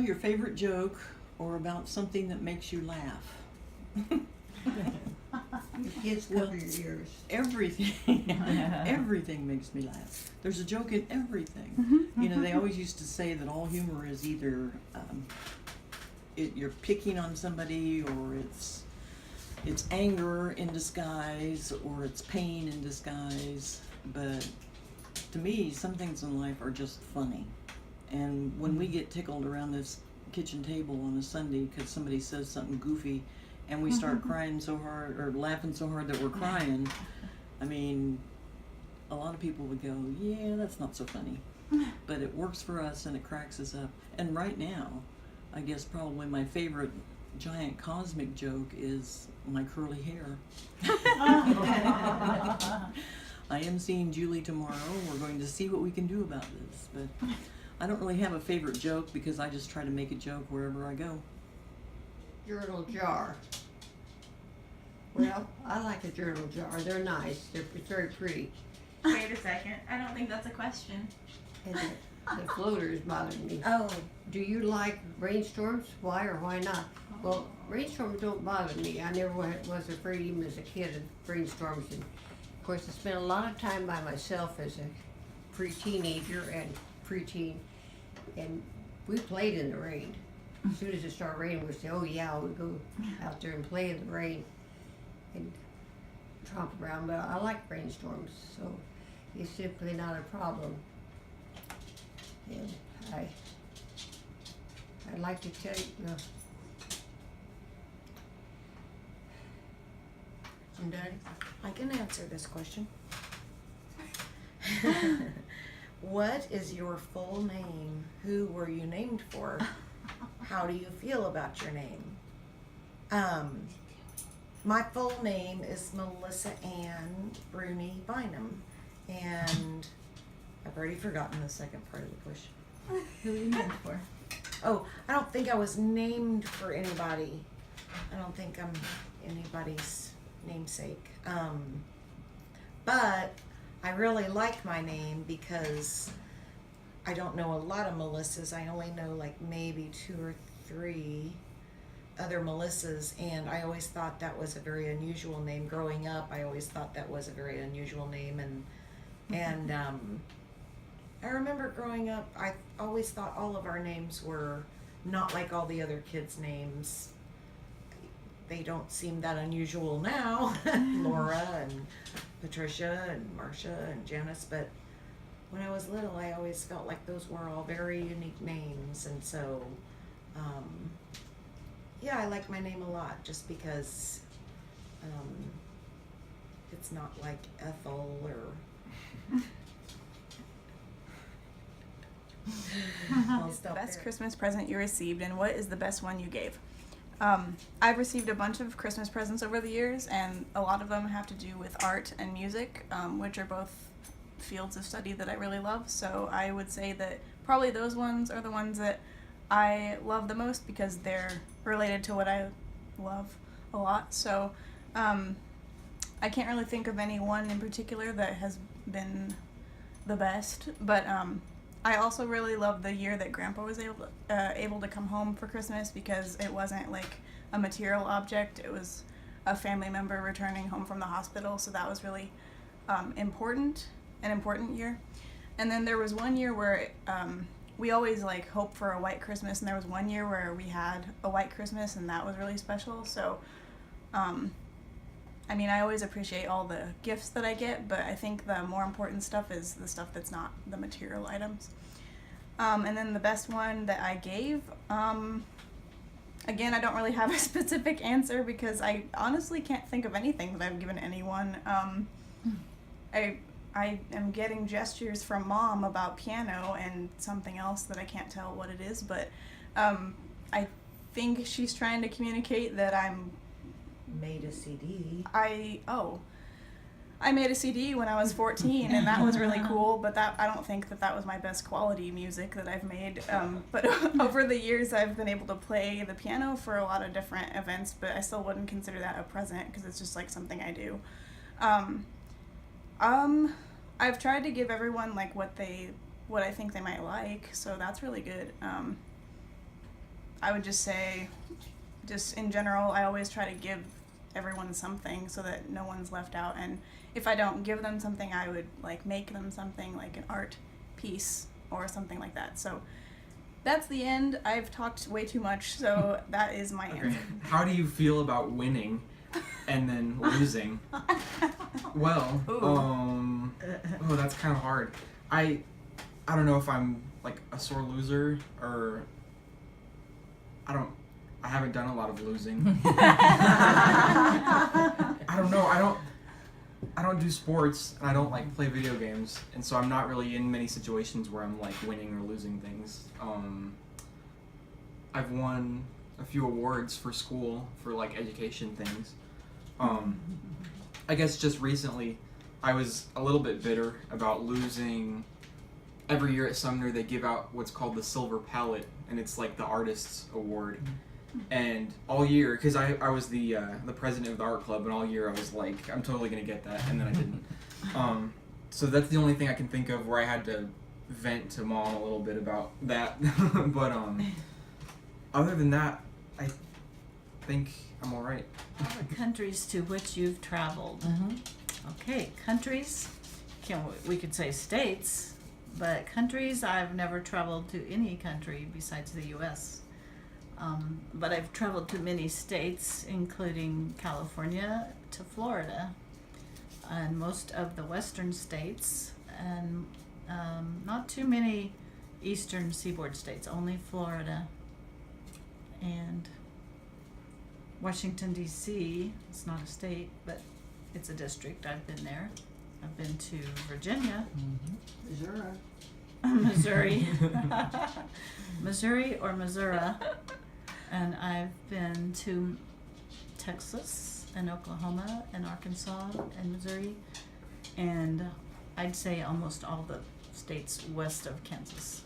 your favorite joke or about something that makes you laugh? Kids cover your ears. Everything. Everything makes me laugh. There's a joke in everything. You know, they always used to say that all humor is either you're picking on somebody, or it's anger in disguise, or it's pain in disguise. But to me, some things in life are just funny. And when we get tickled around this kitchen table on a Sunday because somebody says something goofy, and we start crying so hard or laughing so hard that we're crying, I mean, a lot of people would go, yeah, that's not so funny. But it works for us and it cracks us up. And right now, I guess probably my favorite giant cosmic joke is my curly hair. I am seeing Julie tomorrow. We're going to see what we can do about this. But I don't really have a favorite joke because I just try to make a joke wherever I go. Journal jar. Well, I like a journal jar. They're nice. They're very pretty. Wait a second. I don't think that's a question. And the floaters bother me. Oh, Do you like rainstorms? Why or why not? Well, rainstorms don't bother me. I never was afraid even as a kid of rainstorms. And of course, I spent a lot of time by myself as a pre-teenager and preteen. And we played in the rain. As soon as it started raining, we'd say, oh yeah, we'd go out there and play in the rain and tromp around. But I like rainstorms, so it's simply not a problem. And I'd like to tell you, I'm done. I can answer this question. What is your full name? Who were you named for? How do you feel about your name? My full name is Melissa Ann Bruni Bynum, and I've already forgotten the second part of the question. Who are you named for? Oh, I don't think I was named for anybody. I don't think I'm anybody's namesake. But I really like my name because I don't know a lot of Melissas. I only know like maybe 2 or 3 other Melissas, and I always thought that was a very unusual name. Growing up, I always thought that was a very unusual name, and I remember growing up, I always thought all of our names were not like all the other kids' names. They don't seem that unusual now, Laura and Patricia and Marcia and Janice, but when I was little, I always felt like those were all very unique names, and so, yeah, I like my name a lot just because it's not like Ethel or... What is the best Christmas present you received, and what is the best one you gave? I've received a bunch of Christmas presents over the years, and a lot of them have to do with art and music, which are both fields of study that I really love. So I would say that probably those ones are the ones that I love the most because they're related to what I love a lot. So I can't really think of any one in particular that has been the best, but I also really love the year that Grandpa was able to come home for Christmas because it wasn't like a material object. It was a family member returning home from the hospital, so that was really an important year. And then there was one year where we always like hope for a white Christmas, and there was one year where we had a white Christmas, and that was really special. So I mean, I always appreciate all the gifts that I get, but I think the more important stuff is the stuff that's not the material items. And then the best one that I gave, again, I don't really have a specific answer because I honestly can't think of anything that I've given anyone. I am getting gestures from Mom about piano and something else that I can't tell what it is, but I think she's trying to communicate that I'm Made a CD. I made a CD when I was 14, and that was really cool, but I don't think that was my best quality music that I've made. But over the years, I've been able to play the piano for a lot of different events, but I still wouldn't consider that a present because it's just like something I do. I've tried to give everyone like what I think they might like, so that's really good. I would just say, just in general, I always try to give everyone something so that no one's left out. And if I don't give them something, I would like make them something like an art piece or something like that. So that's the end. I've talked way too much, so that is my Okay. answer. How do you feel about winning and then losing? Well, oh, that's kind of hard. I don't know if I'm like a sore loser or I haven't done a lot of losing. I don't know. I don't do sports and I don't like play video games, and so I'm not really in many situations where I'm like winning or losing things. I've won a few awards for school for like education things. I guess just recently I was a little bit bitter about losing. Every year at Sumner they give out what's called the Silver Palette, and it's like the artist's award. And all year, because I was the president of the art club, and all year I was like, I'm totally gonna get that, and then I didn't. So that's the only thing I can think of where I had to vent to Mom a little bit about that. But other than that, I think I'm all right. All the countries to which you've traveled. Okay, countries. We could say states, but countries. I've never traveled to any country besides the U.S. But I've traveled to many states, including California to Florida, and most of the western states, and not too many eastern seaboard states, only Florida and Washington, D.C. It's not a state, but it's a district. I've been there. I've been to Virginia, Missouri, Missouri or Missouri, and I've been to Texas and Oklahoma and Arkansas and Missouri, and I'd say almost all the states west of Kansas.